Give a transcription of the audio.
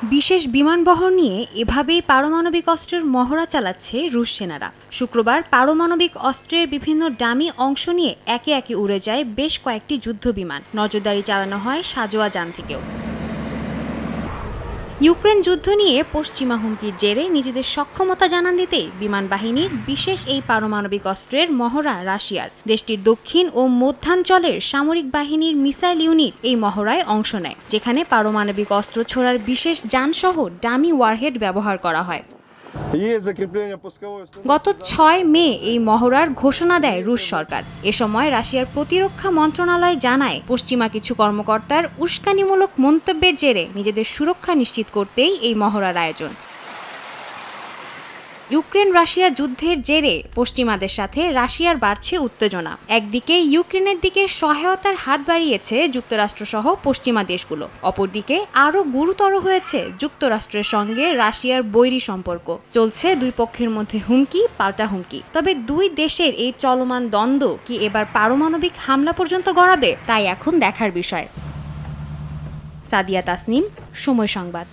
বিশেষ বিমানবহর নিয়ে এভাবেই পারমাণবিক অস্ত্রের মহড়া চালাচ্ছে রুশ সেনারা। শুক্রবার পারমাণবিক অস্ত্রের বিভিন্ন ডামি অংশ নিয়ে একে একে উড়ে যায় বেশ কয়েকটি যুদ্ধবিমান। নজরদারি চালানো হয় সাজোয়া যান থেকেও। ইউক্রেন যুদ্ধ নিয়ে পশ্চিমা হুমকির জেরে নিজেদের সক্ষমতা জানান দিতেই বিমান বাহিনীর বিশেষ এই পারমাণবিক অস্ত্রের মহড়া রাশিয়ার। দেশটির দক্ষিণ ও মধ্যাঞ্চলের সামরিক বাহিনীর মিসাইল ইউনিট এই মহড়ায় অংশ নেয়, যেখানে পারমাণবিক অস্ত্র ছোড়ার বিশেষ যানসহ ডামি ওয়ারহেড ব্যবহার করা হয়। গত 6 মে এই মহড়ার ঘোষণা দেয় রুশ সরকার। এ সময় রাশিয়ার প্রতিরক্ষা মন্ত্রণালয় জানায়, পশ্চিমা কিছু কর্মকর্তার উস্কানিমূলক মন্তব্যের জেরে নিজেদের সুরক্ষা নিশ্চিত করতেই এই মহড়ার আয়োজন। ইউক্রেন রাশিয়া যুদ্ধের জেরে পশ্চিমাদের সাথে রাশিয়ার বাড়ছে উত্তেজনা। একদিকে ইউক্রেনের দিকে সহায়তার হাত বাড়িয়েছে যুক্তরাষ্ট্রসহ পশ্চিমা দেশগুলো, অপরদিকে আরও গুরুতর হয়েছে যুক্তরাষ্ট্রের সঙ্গে রাশিয়ার বৈরী সম্পর্ক। চলছে দুই পক্ষের মধ্যে হুমকি পাল্টা হুমকি। তবে দুই দেশের এই চলমান দ্বন্দ্ব কি এবার পারমাণবিক হামলা পর্যন্ত গড়াবে, তাই এখন দেখার বিষয়। সাদিয়া তাসনিম, সময় সংবাদ।